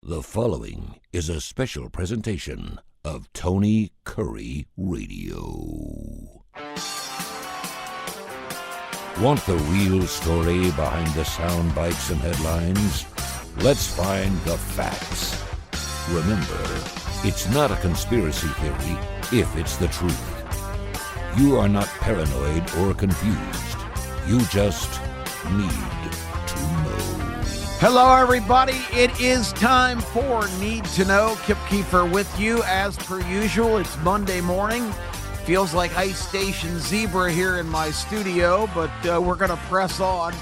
The following is a special presentation of Tony Kurre Radio. Want the real story behind the sound bites and headlines? Let's find the facts. Remember, it's not a conspiracy theory if it's the truth. You are not paranoid or confused. You just need to know. Hello, everybody. It is time for Need to Know. Kip Kiefer with you as per usual. It's Monday morning. Feels like Ice Station Zebra here in my studio, but we're going to press on.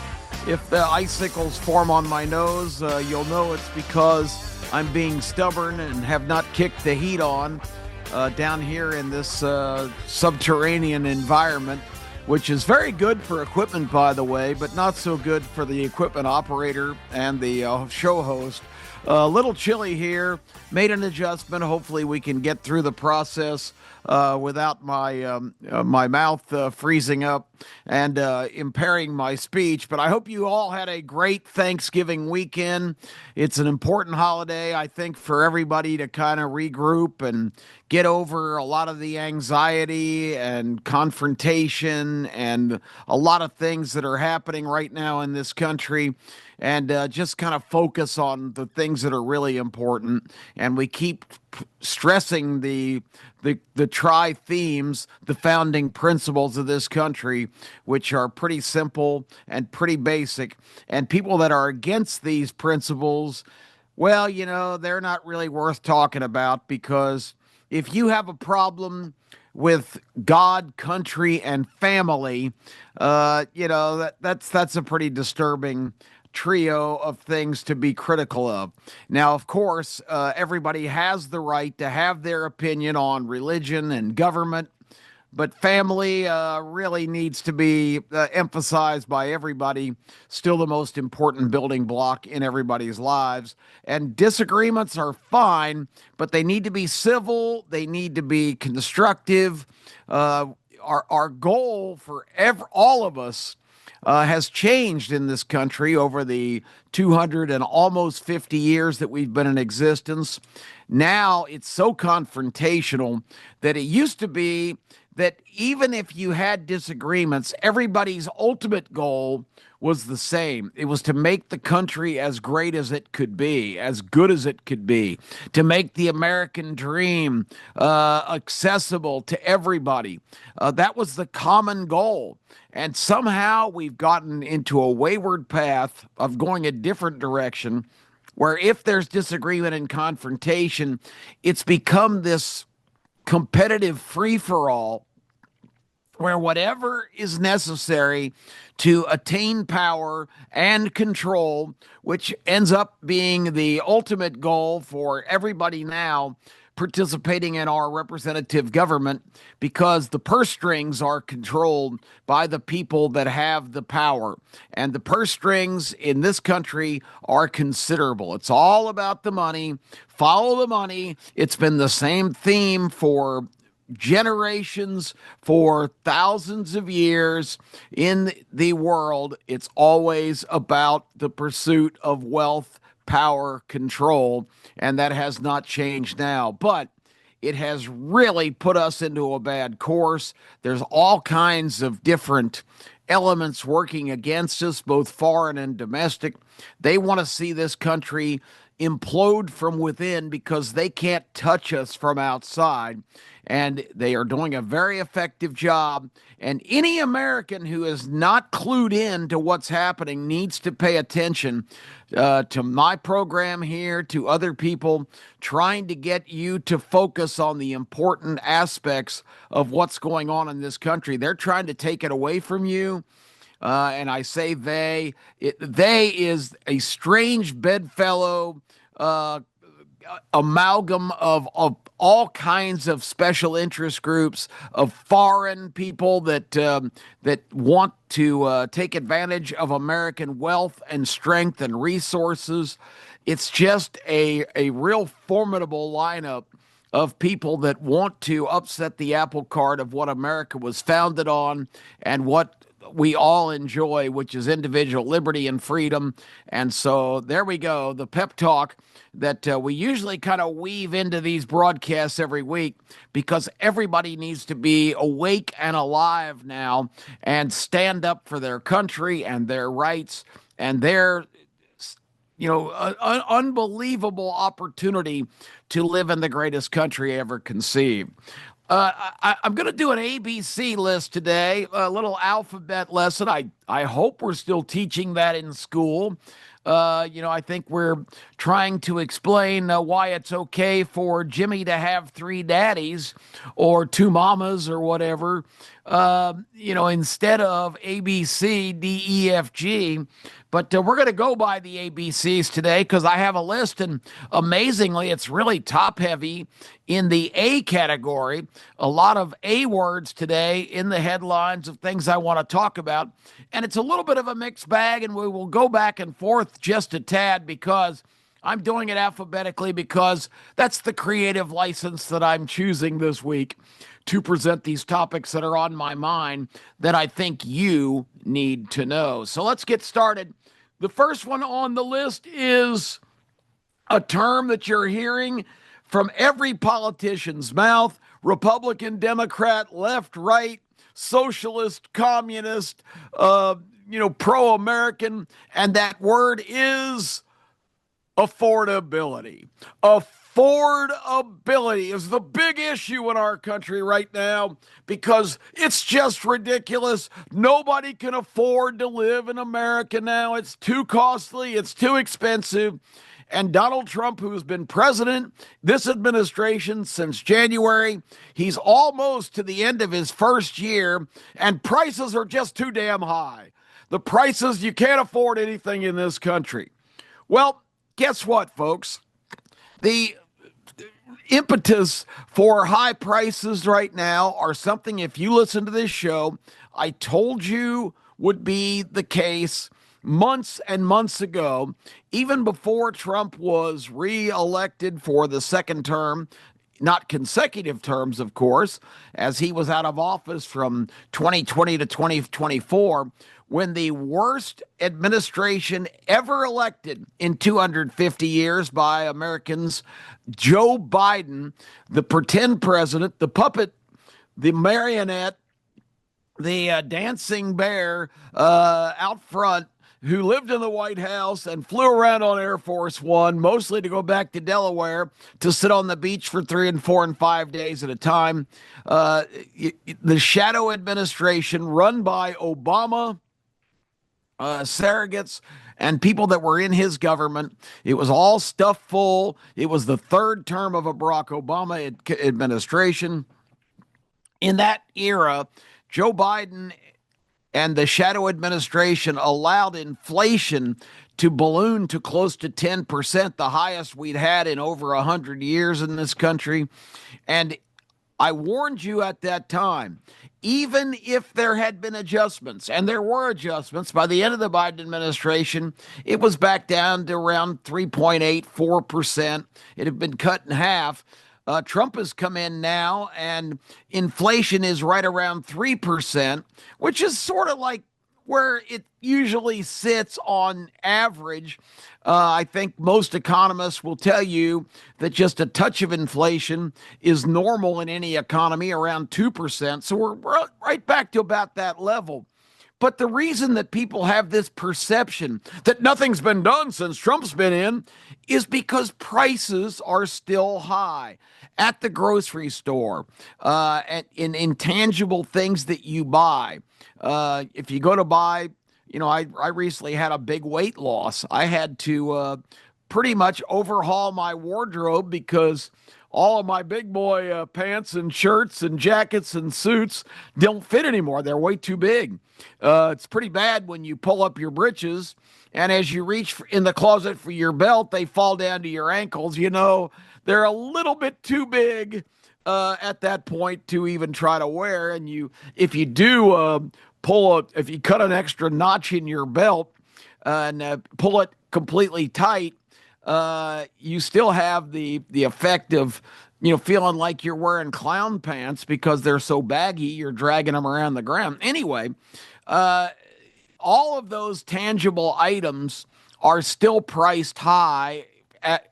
If the icicles form on my nose, you'll know it's because I'm being stubborn and have not kicked the heat on down here in this subterranean environment, which is very good for equipment, by the way, but not so good for the equipment operator and the show host. A little chilly here. Made an adjustment. Hopefully we can get through the process without my mouth freezing up and impairing my speech. But I hope you all had a great Thanksgiving weekend. It's an important holiday, I think, for everybody to kind of regroup and get over a lot of the anxiety and confrontation and a lot of things that are happening right now in this country, and just kind of focus on the things that are really important. And we keep stressing the tri-themes, the founding principles of this country, which are pretty simple and pretty basic. And people that are against these principles, well, you know, they're not really worth talking about, because if you have a problem with God, country, and family, that's a pretty disturbing trio of things to be critical of. Now, of course, everybody has the right to have their opinion on religion and government, but family really needs to be emphasized by everybody. Still the most important building block in everybody's lives. And disagreements are fine, but they need to be civil. They need to be constructive. Our goal for all of us has changed in this country over the 200 and almost 50 years that we've been in existence. Now it's so confrontational that it used to be that even if you had disagreements, everybody's ultimate goal was the same. It was to make the country as great as it could be, as good as it could be, to make the American dream accessible to everybody. That was the common goal. And somehow we've gotten into a wayward path of going a different direction, where if there's disagreement and confrontation, it's become this competitive free-for-all where whatever is necessary to attain power and control, which ends up being the ultimate goal for everybody now participating in our representative government, because the purse strings are controlled by the people that have the power. And the purse strings in this country are considerable. It's all about the money. Follow the money. It's been the same theme for generations, for thousands of years in the world. It's always about the pursuit of wealth, power, control, and that has not changed now. But it has really put us into a bad course. There's all kinds of different elements working against us, both foreign and domestic. They want to see this country implode from within because they can't touch us from outside. And they are doing a very effective job. And any American who is not clued in to what's happening needs to pay attention to my program here, to other people trying to get you to focus on the important aspects of what's going on in this country. They're trying to take it away from you. And I say they is a strange bedfellow amalgam of all kinds of special interest groups, of foreign people that want to take advantage of American wealth and strength and resources. It's just a real formidable lineup of people that want to upset the apple cart of what America was founded on and what we all enjoy, which is individual liberty and freedom. And so there we go, the pep talk that we usually kind of weave into these broadcasts every week, because everybody needs to be awake and alive now and stand up for their country and their rights and their unbelievable opportunity to live in the greatest country ever conceived. I'm going to do an ABC list today, a little alphabet lesson. I hope we're still teaching that in school. I think we're trying to explain why it's okay for Jimmy to have three daddies or two mamas or whatever, instead of A, B, C, D, E, F, G. But we're going to go by the ABCs today because I have a list, and amazingly, it's really top heavy in the A category. A lot of A words today in the headlines of things I want to talk about. And it's a little bit of a mixed bag, and we will go back and forth just a tad because I'm doing it alphabetically because that's the creative license that I'm choosing this week to present these topics that are on my mind that I think you need to know. So let's get started. The first one on the list is a term that you're hearing from every politician's mouth: Republican, Democrat, left, right, socialist, communist, pro-American, and that word is affordability. Affordability is the big issue in our country right now because it's just ridiculous. Nobody can afford to live in America now. It's too costly. It's too expensive. And Donald Trump, who's been president, this administration since January, he's almost to the end of his first year, and prices are just too damn high. The prices, you can't afford anything in this country. Well, guess what, folks? The impetus for high prices right now are something, if you listen to this show, I told you would be the case months and months ago, even before Trump was reelected for the second term. Not consecutive terms, of course, as he was out of office from 2020 to 2024, when the worst administration ever elected in 250 years by Americans, Joe Biden, the pretend president, the puppet, the marionette, the dancing bear out front, who lived in the White House and flew around on Air Force One, mostly to go back to Delaware to sit on the beach for 3 and 4 and 5 days at a time. The shadow administration run by Obama, surrogates, and people that were in his government. It was all stuffed full. It was the third term of a Barack Obama administration. In that era, Joe Biden and the shadow administration allowed inflation to balloon to close to 10%, the highest we'd had in over 100 years in this country. And I warned you at that time, even if there had been adjustments, and there were adjustments, by the end of the Biden administration, it was back down to around 3.84%. It had been cut in half. Trump has come in now, and inflation is right around 3%, which is sort of like where it usually sits on average. I think most economists will tell you that just a touch of inflation is normal in any economy, around 2%. So we're right back to about that level. But the reason that people have this perception that nothing's been done since Trump's been in is because prices are still high at the grocery store, in intangible things that you buy. If you go to buy, I recently had a big weight loss. I had to pretty much overhaul my wardrobe because all of my big boy pants and shirts and jackets and suits don't fit anymore. They're way too big. It's pretty bad when you pull up your britches, and as you reach in the closet for your belt, they fall down to your ankles. They're a little bit too big at that point to even try to wear. And if you do if you cut an extra notch in your belt and pull it completely tight, you still have the effect of feeling like you're wearing clown pants because they're so baggy, you're dragging them around the ground. Anyway, all of those tangible items are still priced high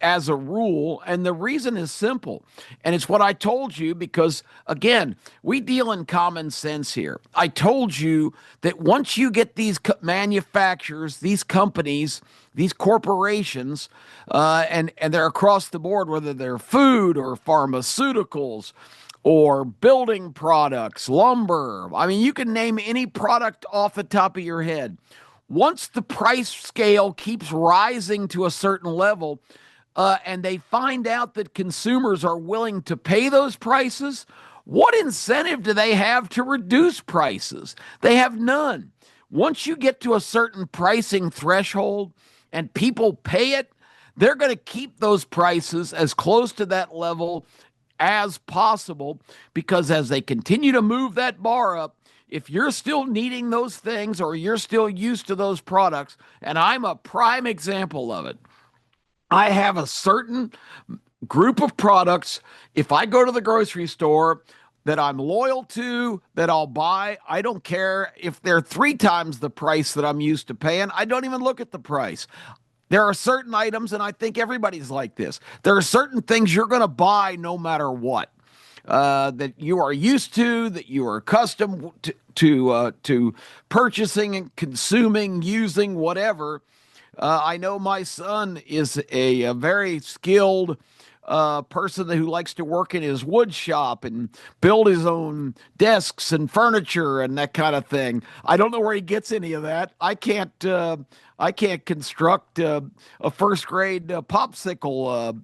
as a rule. And the reason is simple. And it's what I told you because, again, we deal in common sense here. I told you that once you get these manufacturers, these companies, these corporations, and they're across the board, whether they're food or pharmaceuticals or building products, lumber. I mean, you can name any product off the top of your head. Once the price scale keeps rising to a certain level, and they find out that consumers are willing to pay those prices, what incentive do they have to reduce prices? They have none. Once you get to a certain pricing threshold and people pay it, they're going to keep those prices as close to that level as possible, because as they continue to move that bar up, if you're still needing those things or you're still used to those products, and I'm a prime example of it, I have a certain group of products, if I go to the grocery store, that I'm loyal to, that I'll buy. I don't care if they're 3 times the price that I'm used to paying. I don't even look at the price. There are certain items, and I think everybody's like this. There are certain things you're going to buy no matter what, that you are used to, that you are accustomed to purchasing and consuming, using, whatever. I know my son is a very skilled person who likes to work in his wood shop and build his own desks and furniture and that kind of thing. I don't know where he gets any of that. I can't construct a first grade popsicle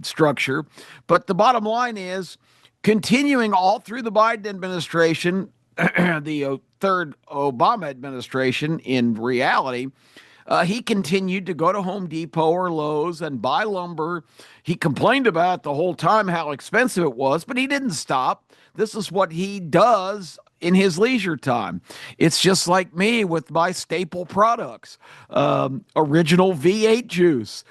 structure. But the bottom line is, continuing all through the Biden administration, the third Obama administration, in reality, he continued to go to Home Depot or Lowe's and buy lumber. He complained about it the whole time how expensive it was, but he didn't stop. This is what he does in his leisure time. It's just like me with my staple products, original V8 juice,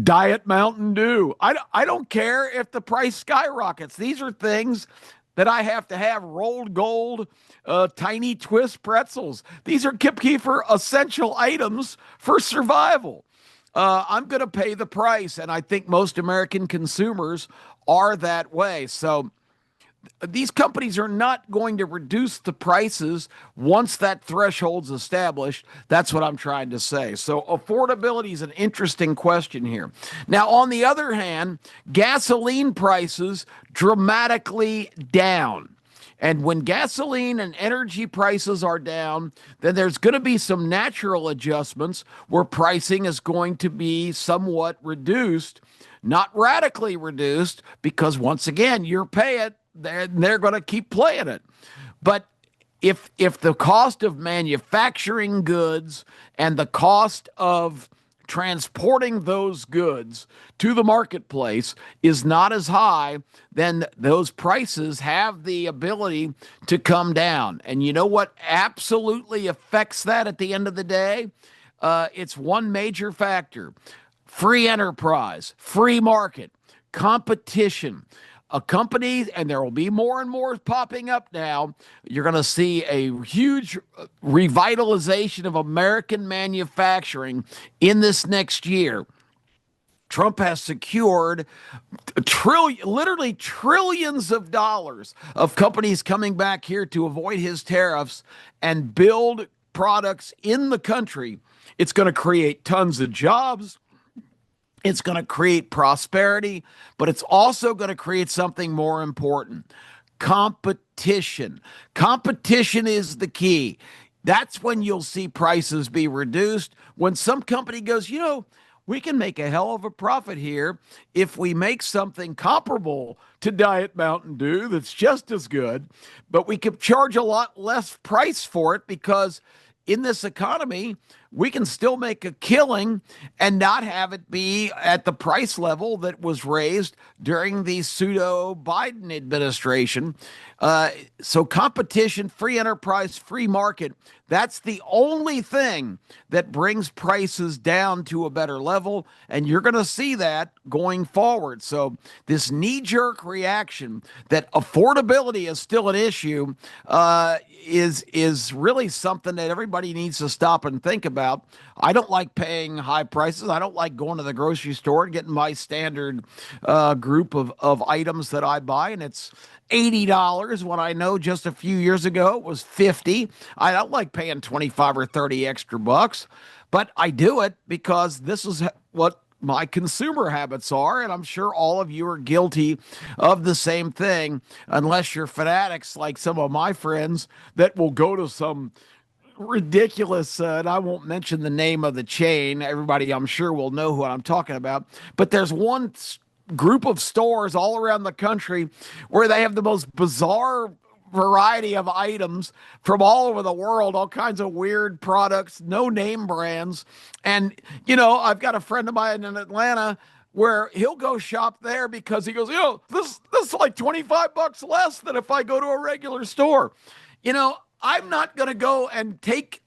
Diet Mountain Dew. I don't care if the price skyrockets. These are things that I have to have. Rolled Gold, Tiny Twist pretzels. These are Kip Keefer essential items for survival. I'm going to pay the price, and I think most American consumers are that way. So these companies are not going to reduce the prices once that threshold's established. That's what I'm trying to say. So affordability is an interesting question here. Now, on the other hand, gasoline prices dramatically down. And when gasoline and energy prices are down, then there's going to be some natural adjustments where pricing is going to be somewhat reduced, not radically reduced, because once again, you're paying, they're going to keep playing it. But if the cost of manufacturing goods and the cost of transporting those goods to the marketplace is not as high, then those prices have the ability to come down. And you know what absolutely affects that at the end of the day? It's one major factor: free enterprise, free market, competition. A company, and there will be more and more popping up now, you're going to see a huge revitalization of American manufacturing in this next year. Trump has secured literally trillions of dollars of companies coming back here to avoid his tariffs and build products in the country. It's going to create tons of jobs. It's going to create prosperity, but it's also going to create something more important: competition. Competition is the key. That's when you'll see prices be reduced. When some company goes, we can make a hell of a profit here if we make something comparable to Diet Mountain Dew that's just as good, but we could charge a lot less price for it, because in this economy, we can still make a killing and not have it be at the price level that was raised during the pseudo Biden administration. So competition, free enterprise, free market, that's the only thing that brings prices down to a better level. And you're going to see that going forward. So this knee-jerk reaction that affordability is still an issue is really something that everybody needs to stop and think about. I don't like paying high prices. I don't like going to the grocery store and getting my standard group of items that I buy, and it's $80 when I know just a few years ago it was 50. I don't like paying 25 or 30 extra bucks, but I do it because this is what my consumer habits are, and I'm sure all of you are guilty of the same thing, unless you're fanatics like some of my friends that will go to some ridiculous, and I won't mention the name of the chain. Everybody, I'm sure, will know who I'm talking about. But there's one group of stores all around the country where they have the most bizarre variety of items from all over the world, all kinds of weird products, no name brands. And, I've got a friend of mine in Atlanta where he'll go shop there because he goes, this is like 25 bucks less than if I go to a regular store. I'm not going to go and take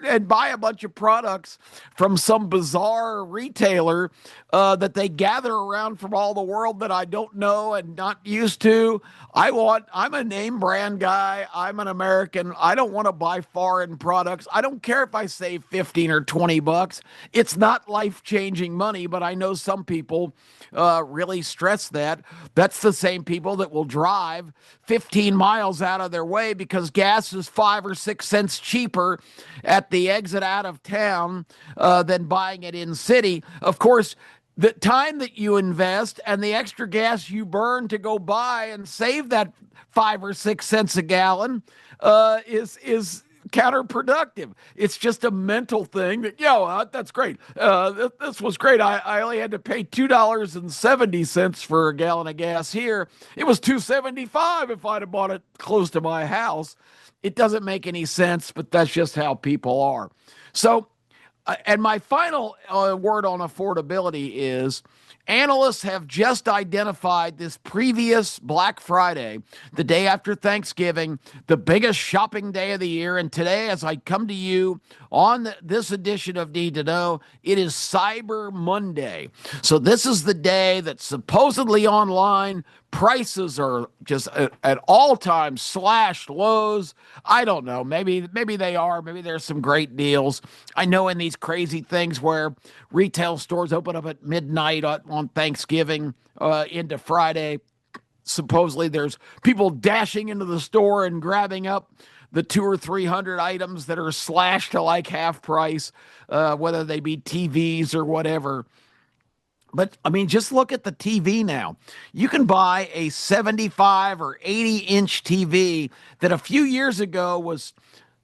and buy a bunch of products from some bizarre retailer that they gather around from all the world that I don't know and not used to. I'm a name brand guy. I'm an American. I don't want to buy foreign products. I don't care if I save 15 or 20 bucks. It's not life-changing money, but I know some people really stress that. That's the same people that will drive 15 miles out of their way because gas is 5 or 6 cents cheaper at the exit out of town than buying it in city. Of course, the time that you invest and the extra gas you burn to go buy and save that 5 or 6 cents a gallon is counterproductive. It's just a mental thing that, that's great. This was great. I only had to pay $2.70 for a gallon of gas here. It was $2.75 if I'd have bought it close to my house. It doesn't make any sense, but that's just how people are. So, and my final word on affordability is analysts have just identified this previous Black Friday, the day after Thanksgiving, the biggest shopping day of the year. And today, as I come to you on this edition of Need to Know, it is Cyber Monday. So this is the day that supposedly online prices are just at all-time slashed lows. I don't know. Maybe they are. Maybe there's some great deals. I know in these crazy things where retail stores open up at midnight on Thanksgiving into Friday, supposedly there's people dashing into the store and grabbing up the 200 or 300 items that are slashed to like half price, whether they be TVs or whatever. But, I mean, just look at the TV now. You can buy a 75 or 80-inch TV that a few years ago was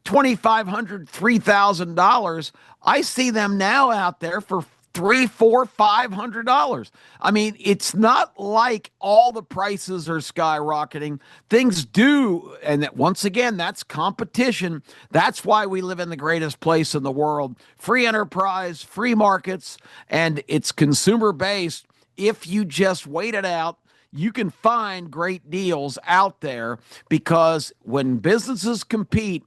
$2,500, $3,000. I see them now out there for $300, $400, $500. I mean, it's not like all the prices are skyrocketing. Things do, and once again, that's competition. That's why we live in the greatest place in the world. Free enterprise, free markets, and it's consumer-based. If you just wait it out, you can find great deals out there because when businesses compete,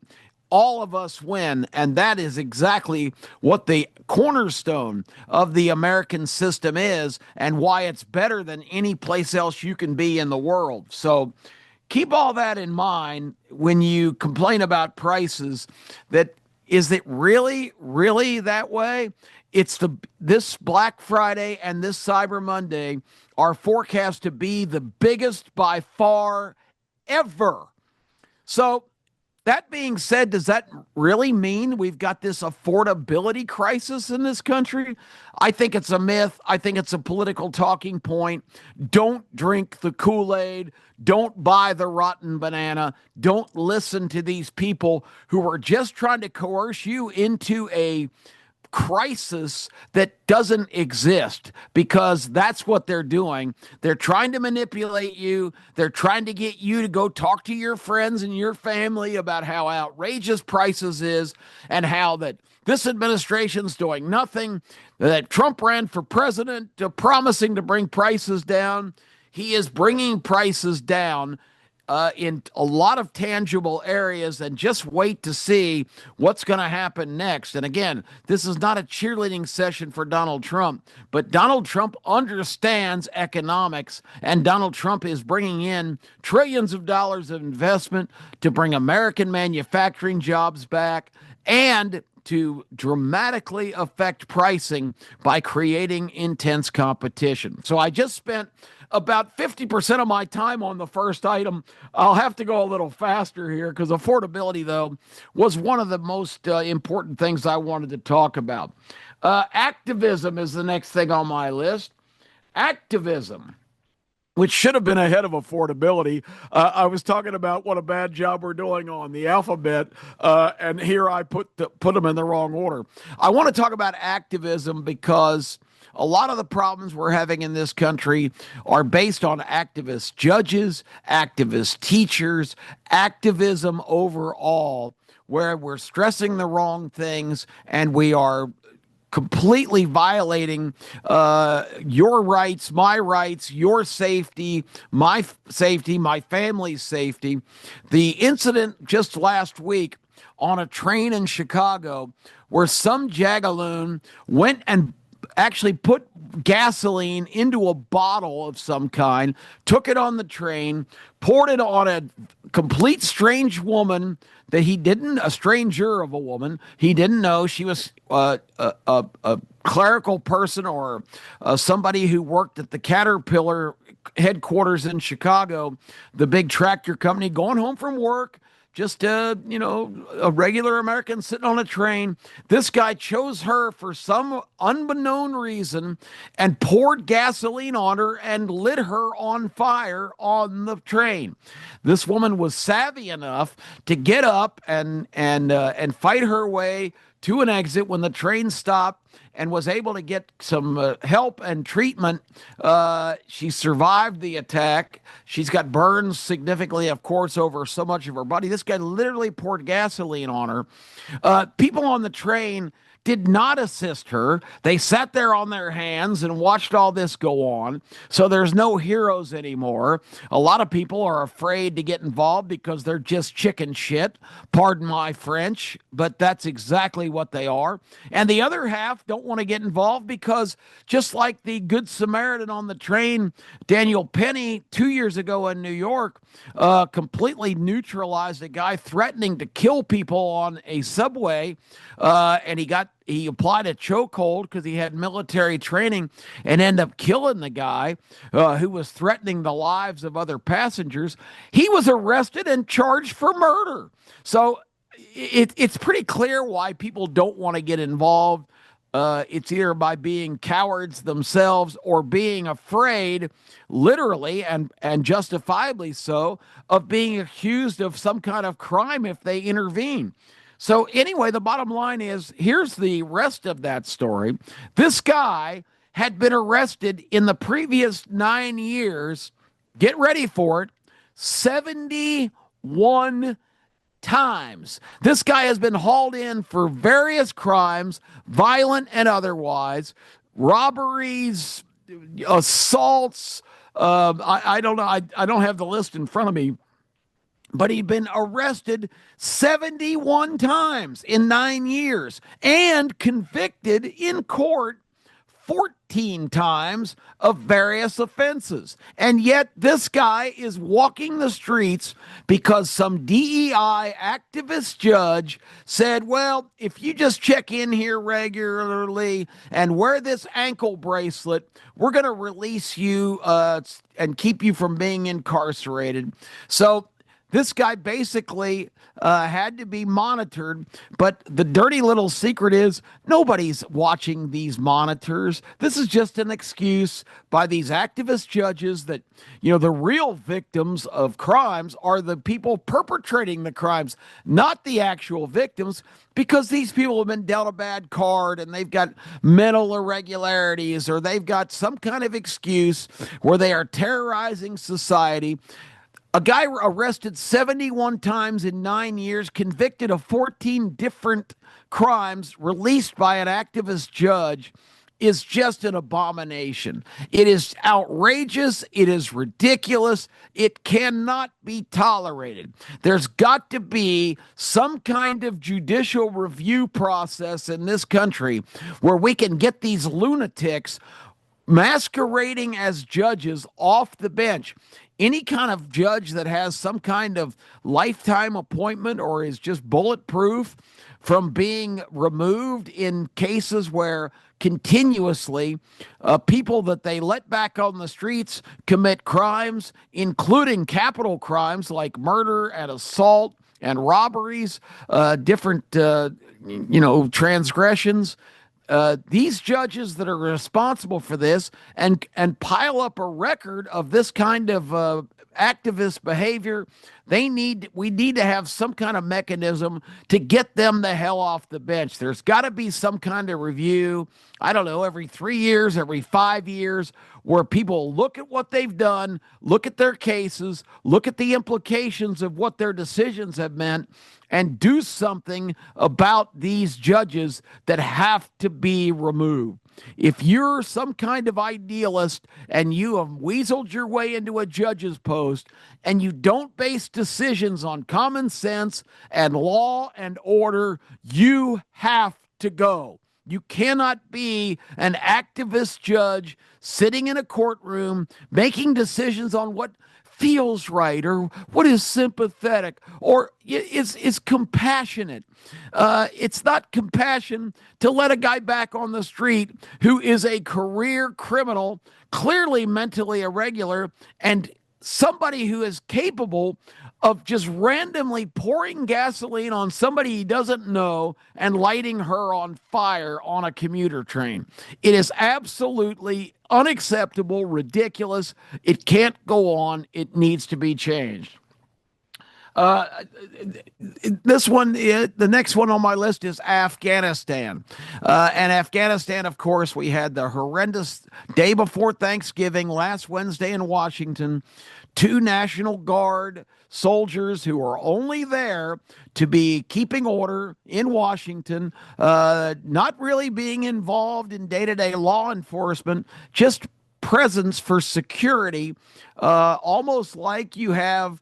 all of us win, and that is exactly what the cornerstone of the American system is and why it's better than any place else you can be in the world. So keep all that in mind when you complain about prices. That is it really, really that way? It's this Black Friday and this Cyber Monday are forecast to be the biggest by far ever. So that being said, does that really mean we've got this affordability crisis in this country? I think it's a myth. I think it's a political talking point. Don't drink the Kool-Aid. Don't buy the rotten banana. Don't listen to these people who are just trying to coerce you into a crisis that doesn't exist, because that's what they're doing. They're trying to manipulate you. They're trying to get you to go talk to your friends and your family about how outrageous prices is, and how that this administration's doing nothing, that Trump ran for president promising to bring prices down. He is bringing prices down in a lot of tangible areas, and just wait to see what's going to happen next. And again, this is not a cheerleading session for Donald Trump, but Donald Trump understands economics, and Donald Trump is bringing in trillions of dollars of investment to bring American manufacturing jobs back, and to dramatically affect pricing by creating intense competition. So I just spent about 50% of my time on the first item. I'll have to go a little faster here, because affordability, though, was one of the most important things I wanted to talk about. Activism is the next thing on my list. Activism, which should have been ahead of affordability. I was talking about what a bad job we're doing on the alphabet, and here I put them in the wrong order. I want to talk about activism because a lot of the problems we're having in this country are based on activist judges, activist teachers, activism overall, where we're stressing the wrong things, and we are completely violating your rights, your safety, my family's safety. The incident just last week on a train in Chicago, where some jagaloon went and actually put gasoline into a bottle of some kind, took it on the train, poured it on a complete strange woman that a stranger of a woman. He didn't know she was a clerical person, or somebody who worked at the Caterpillar headquarters in Chicago, the big tractor company, going home from work. Just a regular American sitting on a train. This guy chose her for some unbeknown reason and poured gasoline on her and lit her on fire on the train. This woman was savvy enough to get up and fight her way to an exit when the train stopped, and was able to get some help and treatment. She survived the attack. She's got burns significantly, of course, over so much of her body. This guy literally poured gasoline on her. People on the train did not assist her. They sat there on their hands and watched all this go on. So there's no heroes anymore. A lot of people are afraid to get involved because they're just chicken shit. Pardon my French, but that's exactly what they are. And the other half don't want to get involved because, just like the Good Samaritan on the train, Daniel Penny 2 years ago in New York, completely neutralized a guy threatening to kill people on a subway, and he applied a chokehold because he had military training, and ended up killing the guy who was threatening the lives of other passengers. He was arrested and charged for murder. So it's pretty clear why people don't want to get involved. It's either by being cowards themselves, or being afraid, literally and justifiably so, of being accused of some kind of crime if they intervene. So anyway, the bottom line is, here's the rest of that story. This guy had been arrested in the previous 9 years, get ready for it, 71 times. This guy has been hauled in for various crimes, violent and otherwise, robberies, assaults. I don't know. I don't have the list in front of me. But he'd been arrested 71 times in 9 years, and convicted in court 14 times of various offenses. And yet this guy is walking the streets because some DEI activist judge said, well, if you just check in here regularly and wear this ankle bracelet, we're going to release you and keep you from being incarcerated. So This guy basically had to be monitored, but the dirty little secret is nobody's watching these monitors. This is just an excuse by these activist judges that, the real victims of crimes are the people perpetrating the crimes, not the actual victims, because these people have been dealt a bad card and they've got mental irregularities or they've got some kind of excuse where they are terrorizing society. A guy arrested 71 times in 9 years, convicted of 14 different crimes, released by an activist judge, is just an abomination. It is outrageous. It is ridiculous. It cannot be tolerated. There's got to be some kind of judicial review process in this country where we can get these lunatics masquerading as judges off the bench. Any kind of judge that has some kind of lifetime appointment or is just bulletproof from being removed in cases where continuously people that they let back on the streets commit crimes, including capital crimes like murder and assault and robberies, different transgressions. These judges that are responsible for this and pile up a record of this kind of activist behavior, we need to have some kind of mechanism to get them the hell off the bench. There's got to be some kind of review, I don't know, every 3 years, every 5 years, where people look at what they've done, look at their cases, look at the implications of what their decisions have meant, and do something about these judges that have to be removed. If you're some kind of idealist and you have weaseled your way into a judge's post and you don't base decisions on common sense and law and order, you have to go. You cannot be an activist judge sitting in a courtroom making decisions on what feels right or what is sympathetic or is compassionate. It's not compassion to let a guy back on the street who is a career criminal, clearly mentally irregular, and somebody who is capable of just randomly pouring gasoline on somebody he doesn't know and lighting her on fire on a commuter train. It is absolutely unacceptable, ridiculous. It can't go on. It needs to be changed. The next one on my list is Afghanistan. And Afghanistan, of course, we had the horrendous day before Thanksgiving, last Wednesday in Washington. 2 National Guard soldiers who are only there to be keeping order in Washington, not really being involved in day-to-day law enforcement, just presence for security, almost like you have,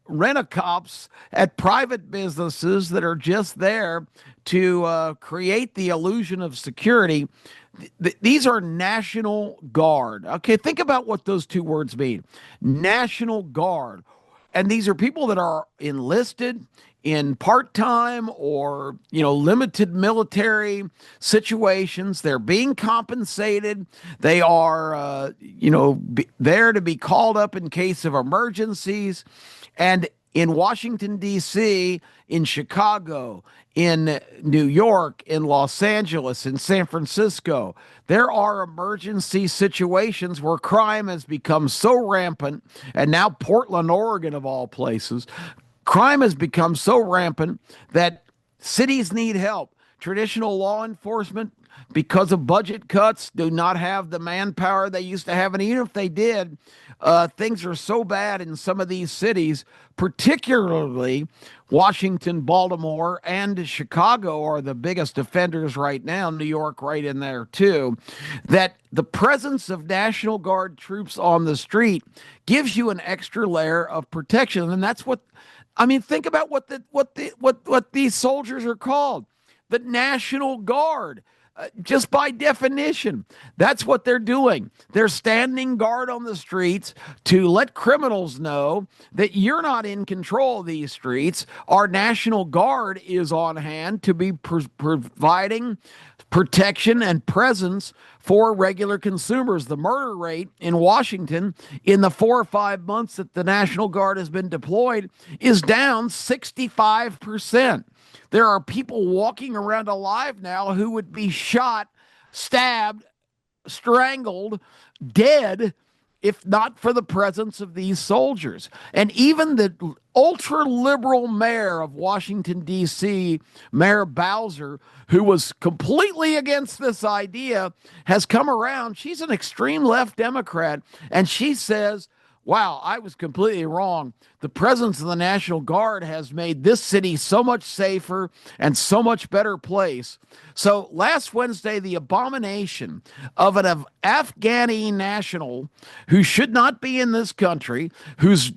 rent-a-cops at private businesses that are just there to create the illusion of security. These are National Guard. Okay, think about what those 2 words mean. National Guard. And these are people that are enlisted in part-time or, limited military situations. They're being compensated. They are, there to be called up in case of emergencies. And in Washington, D.C., in Chicago, in New York, in Los Angeles, in San Francisco, there are emergency situations where crime has become so rampant, and now Portland, Oregon, of all places, crime has become so rampant that cities need help. Traditional law enforcement, because of budget cuts, do not have the manpower they used to have. And even if they did, things are so bad in some of these cities, particularly Washington, Baltimore, and Chicago are the biggest offenders right now, New York right in there too, that the presence of National Guard troops on the street gives you an extra layer of protection. And that's think about what these soldiers are called. The National Guard. just by definition. That's what they're doing. They're standing guard on the streets to let criminals know that you're not in control of these streets. Our National Guard is on hand to be providing protection and presence for regular consumers. The murder rate in Washington in the 4 or 5 months that the National Guard has been deployed is down 65%. There are people walking around alive now who would be shot, stabbed, strangled, dead if not for the presence of these soldiers. And even the ultra liberal mayor of Washington, D.C., Mayor Bowser, who was completely against this idea, has come around. She's an extreme left Democrat, and she says, wow, I was completely wrong. The presence of the National Guard has made this city so much safer and so much better place. So last Wednesday, the abomination of an Afghani national who should not be in this country, whose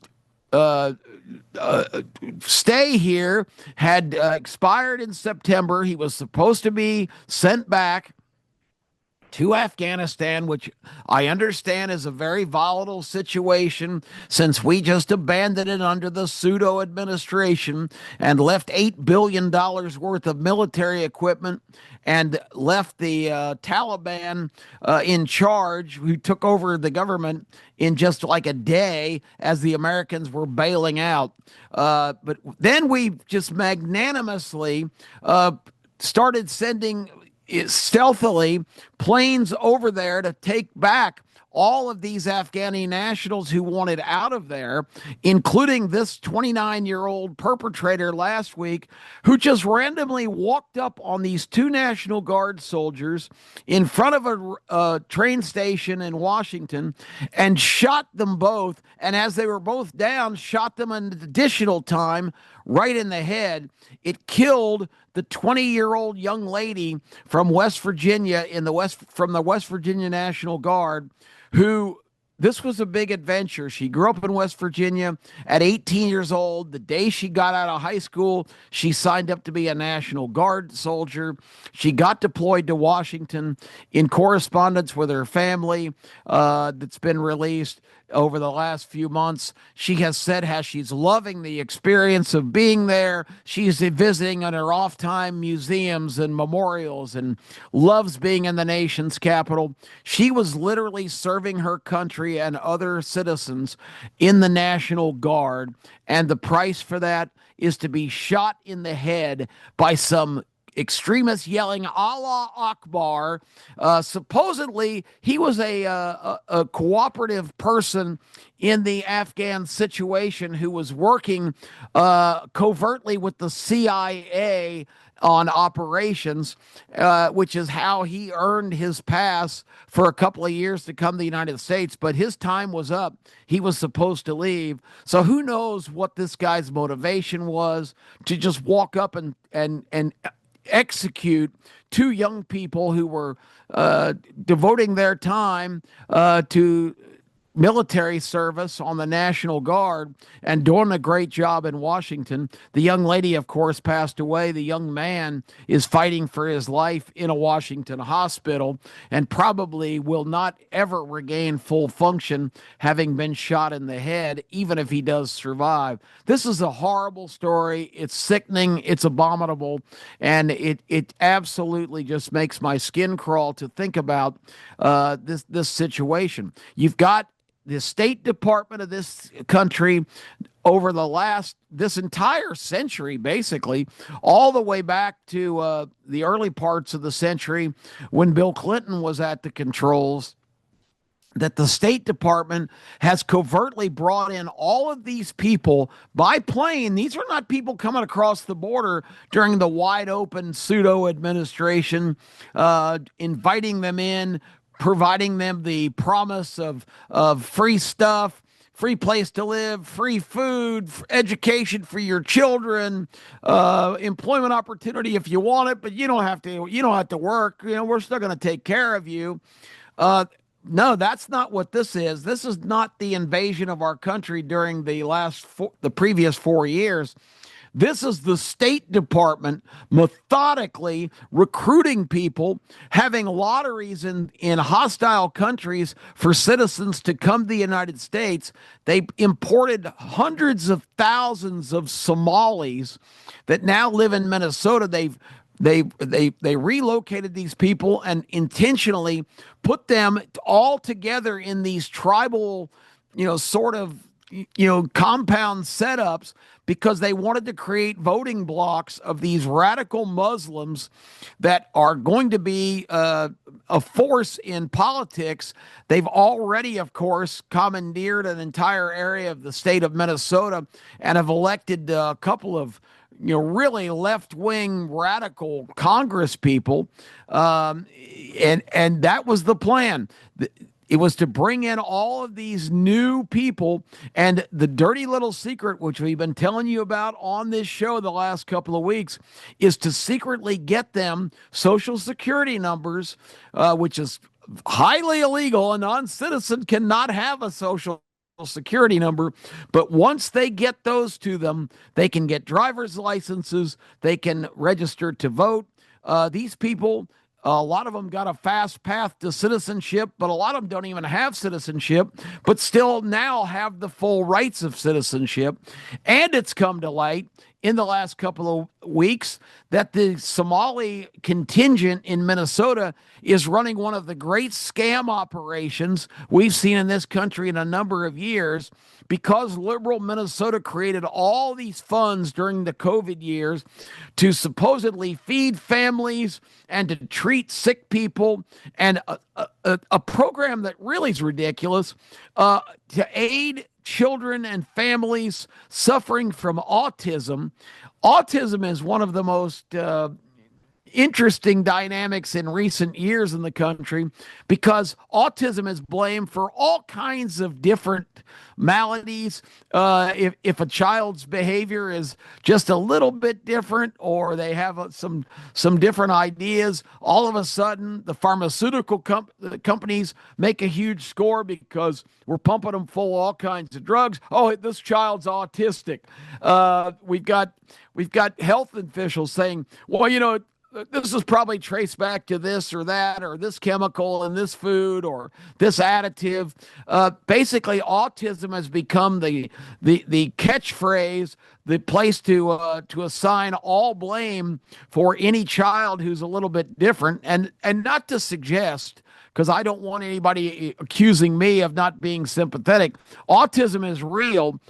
stay here had expired in September. He was supposed to be sent back to Afghanistan, which I understand is a very volatile situation since we just abandoned it under the pseudo administration and left $8 billion worth of military equipment and left the Taliban in charge, who took over the government in just like a day as the Americans were bailing out. But then we just magnanimously started sending stealthily planes over there to take back all of these Afghani nationals who wanted out of there, including this 29-year-old perpetrator last week who just randomly walked up on these two National Guard soldiers in front of a train station in Washington and shot them both. And as they were both down, shot them an additional time right in the head. It killed the 20-year-old young lady from West Virginia from the West Virginia National Guard, who this was a big adventure. She grew up in West Virginia at 18 years old. The day she got out of high school, she signed up to be a National Guard soldier. She got deployed to Washington. In correspondence with her family that's been released over the last few months, she has said how she's loving the experience of being there. She's visiting on her off time museums and memorials and loves being in the nation's capital. She was literally serving her country and other citizens in the National Guard, and the price for that is to be shot in the head by some extremists yelling Allah Akbar. Supposedly, he was a cooperative person in the Afghan situation who was working covertly with the CIA on operations, which is how he earned his pass for a couple of years to come to the United States. But his time was up. He was supposed to leave. So who knows what this guy's motivation was to just walk up and execute two young people who were devoting their time to military service on the National Guard and doing a great job in Washington. The young lady, of course, passed away. The young man is fighting for his life in a Washington hospital and probably will not ever regain full function, having been shot in the head, even if he does survive. This is a horrible story. It's sickening. It's abominable. And it absolutely just makes my skin crawl to think about this situation. You've got the State Department of this country over this entire century, basically, all the way back to the early parts of the century when Bill Clinton was at the controls, that the State Department has covertly brought in all of these people by plane. These are not people coming across the border during the wide open pseudo administration, inviting them in, providing them the promise of free stuff, free place to live, free food, education for your children, employment opportunity if you want it, but you don't have to work. We're still going to take care of you. No, that's not what this is. This is not the invasion of our country during the previous 4 years. This is the State Department methodically recruiting people, having lotteries in hostile countries for citizens to come to the United States. They imported hundreds of thousands of Somalis that now live in Minnesota. They relocated these people and intentionally put them all together in these tribal, sort of, compound setups because they wanted to create voting blocks of these radical Muslims that are going to be a force in politics. They've already, of course, commandeered an entire area of the state of Minnesota and have elected a couple of really left-wing radical Congress people, and that was the plan. It was to bring in all of these new people, and the dirty little secret, which we've been telling you about on this show the last couple of weeks, is to secretly get them Social Security numbers, which is highly illegal. A non-citizen cannot have a Social Security number, but once they get those to them, they can get driver's licenses, they can register to vote. These people, a lot of them got a fast path to citizenship, but a lot of them don't even have citizenship, but still now have the full rights of citizenship. And it's come to light in the last couple of weeks that the Somali contingent in Minnesota is running one of the great scam operations we've seen in this country in a number of years, because liberal Minnesota created all these funds during the COVID years to supposedly feed families and to treat sick people, and a program that really is ridiculous, to aid children and families suffering from autism. Autism is one of the most interesting dynamics in recent years in the country, because autism is blamed for all kinds of different maladies. If a child's behavior is just a little bit different, or they have some different ideas, all of a sudden the pharmaceutical companies make a huge score because we're pumping them full of all kinds of drugs. Oh, this child's autistic. We've got health officials saying, well, this is probably traced back to this or that, or this chemical in this food, or this additive. Basically, autism has become the catchphrase, the place to assign all blame for any child who's a little bit different, and not to suggest, because I don't want anybody accusing me of not being sympathetic. Autism is real,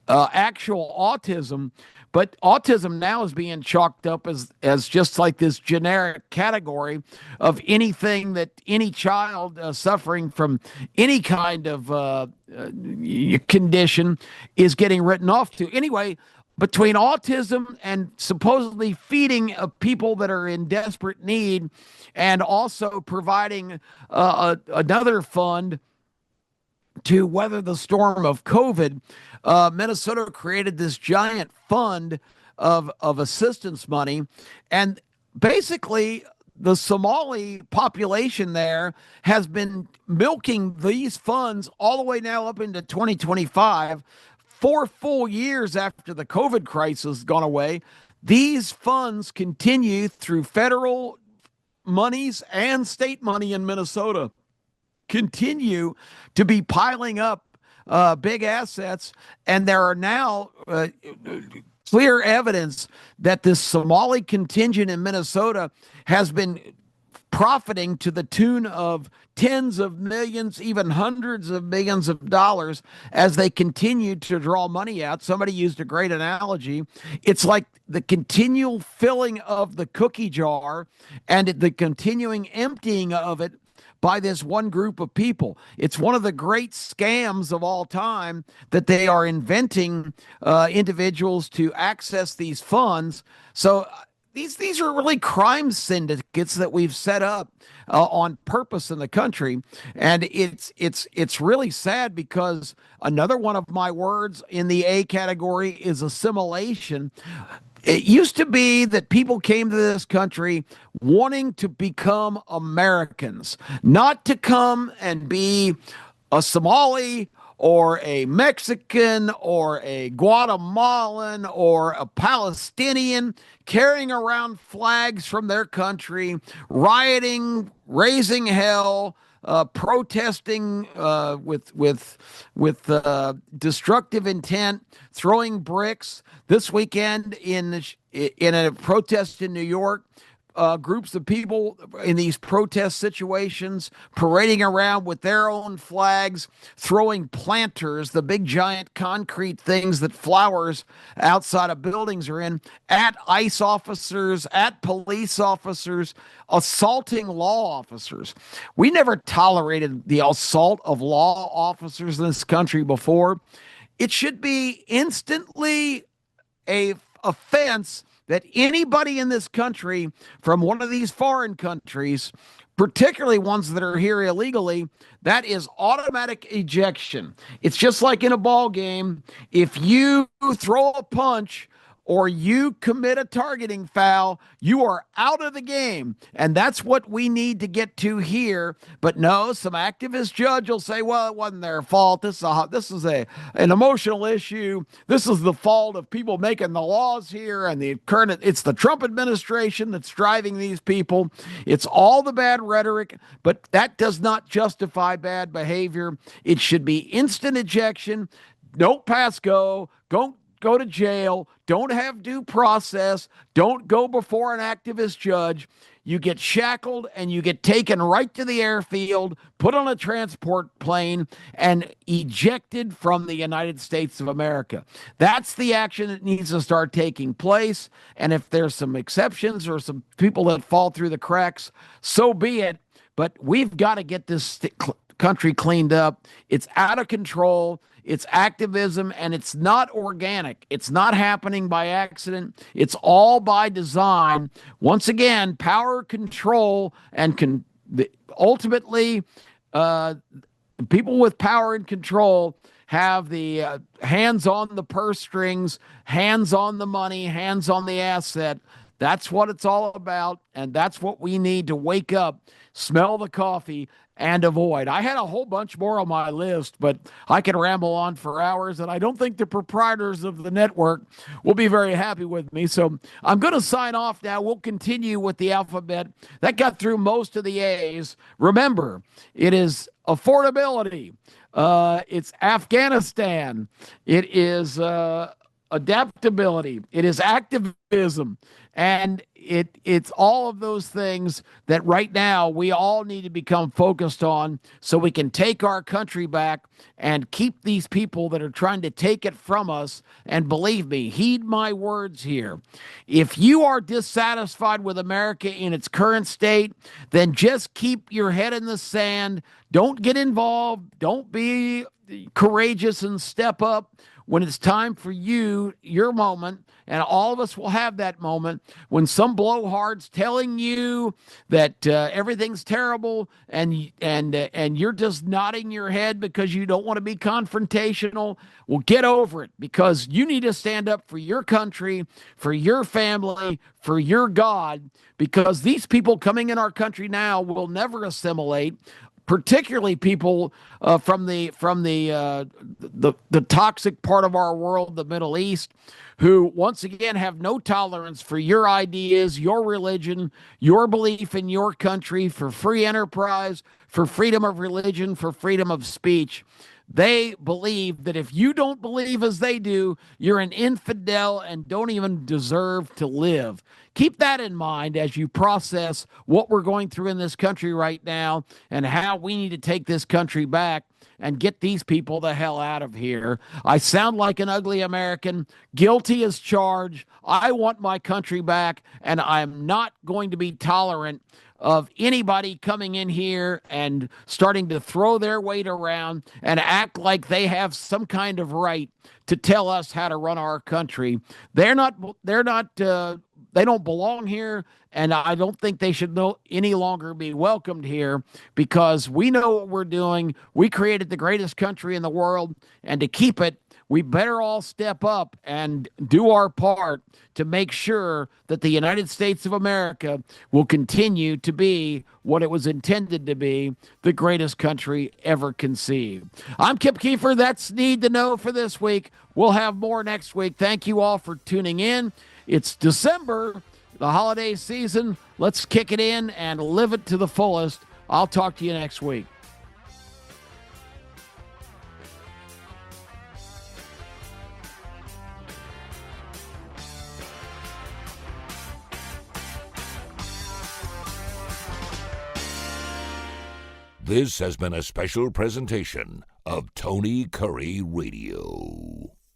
actual autism. But autism now is being chalked up as just like this generic category of anything that any child suffering from any kind of condition is getting written off to. Anyway, between autism and supposedly feeding people that are in desperate need, and also providing another fund to weather the storm of COVID, Minnesota created this giant fund of assistance money. And basically, the Somali population there has been milking these funds all the way now up into 2025, 4 full years after the COVID crisis has gone away. These funds continue through federal monies and state money in Minnesota, continue to be piling up big assets, and there are now clear evidence that this Somali contingent in Minnesota has been profiting to the tune of tens of millions, even hundreds of millions of dollars as they continue to draw money out. Somebody used a great analogy. It's like the continual filling of the cookie jar and the continuing emptying of it by this one group of people. It's one of the great scams of all time that they are inventing individuals to access these funds. So these are really crime syndicates that we've set up on purpose in the country, and it's really sad, because another one of my words in the A category is assimilation. It used to be that people came to this country wanting to become Americans, not to come and be a Somali or a Mexican or a Guatemalan or a Palestinian carrying around flags from their country, rioting, raising hell, protesting with destructive intent, throwing bricks. This weekend in a protest in New York, groups of people in these protest situations parading around with their own flags, throwing planters, the big giant concrete things that flowers outside of buildings are in, at ICE officers, at police officers, assaulting law officers. We never tolerated the assault of law officers in this country before. It should be instantly a offense that anybody in this country from one of these foreign countries, particularly ones that are here illegally, that is automatic ejection. It's just like in a ball game. If you throw a punch or you commit a targeting foul, you are out of the game. And that's what we need to get to here. But no, some activist judge will say, well, it wasn't their fault. This is an emotional issue. This is the fault of people making the laws here. And it's the Trump administration that's driving these people. It's all the bad rhetoric, but that does not justify bad behavior. It should be instant ejection. Don't pass go. Go to jail, don't have due process, don't go before an activist judge. You get shackled and you get taken right to the airfield, put on a transport plane, and ejected from the United States of America. That's the action that needs to start taking place. And if there's some exceptions or some people that fall through the cracks, so be it. But we've got to get this country cleaned up. It's out of control. It's activism, and it's not organic. It's not happening by accident. It's all by design. Once again, power, control, and ultimately, people with power and control have the hands on the purse strings, hands on the money, hands on the asset. That's what it's all about, and that's what we need to wake up, smell the coffee, and avoid. I had a whole bunch more on my list, but I could ramble on for hours, and I don't think the proprietors of the network will be very happy with me. So I'm going to sign off now. We'll continue with the alphabet. That got through most of the A's. Remember, it is affordability. It's Afghanistan. It is adaptability. It is activism. And it's all of those things that right now we all need to become focused on so we can take our country back and keep these people that are trying to take it from us. And believe me, heed my words here. If you are dissatisfied with America in its current state, then just keep your head in the sand. Don't get involved. Don't be courageous and step up when it's time for your moment. And all of us will have that moment when some blowhard's telling you that everything's terrible, and you're just nodding your head because you don't want to be confrontational. Well, get over it, because you need to stand up for your country, for your family, for your God, because these people coming in our country now will never assimilate. Particularly people from the toxic part of our world, the Middle East, who once again have no tolerance for your ideas, your religion, your belief in your country, for free enterprise, for freedom of religion, for freedom of speech. They believe that if you don't believe as they do, you're an infidel and don't even deserve to live. Keep that in mind as you process what we're going through in this country right now and how we need to take this country back and get these people the hell out of here. I sound like an ugly American, guilty as charged. I want my country back, and I'm not going to be tolerant of anybody coming in here and starting to throw their weight around and act like they have some kind of right to tell us how to run our country. They don't belong here, and I don't think they should any longer be welcomed here, because we know what we're doing. We created the greatest country in the world, and to keep it, we better all step up and do our part to make sure that the United States of America will continue to be what it was intended to be, the greatest country ever conceived. I'm Kip Kiefer. That's Need to Know for this week. We'll have more next week. Thank you all for tuning in. It's December, the holiday season. Let's kick it in and live it to the fullest. I'll talk to you next week. This has been a special presentation of Tony Kurre Radio.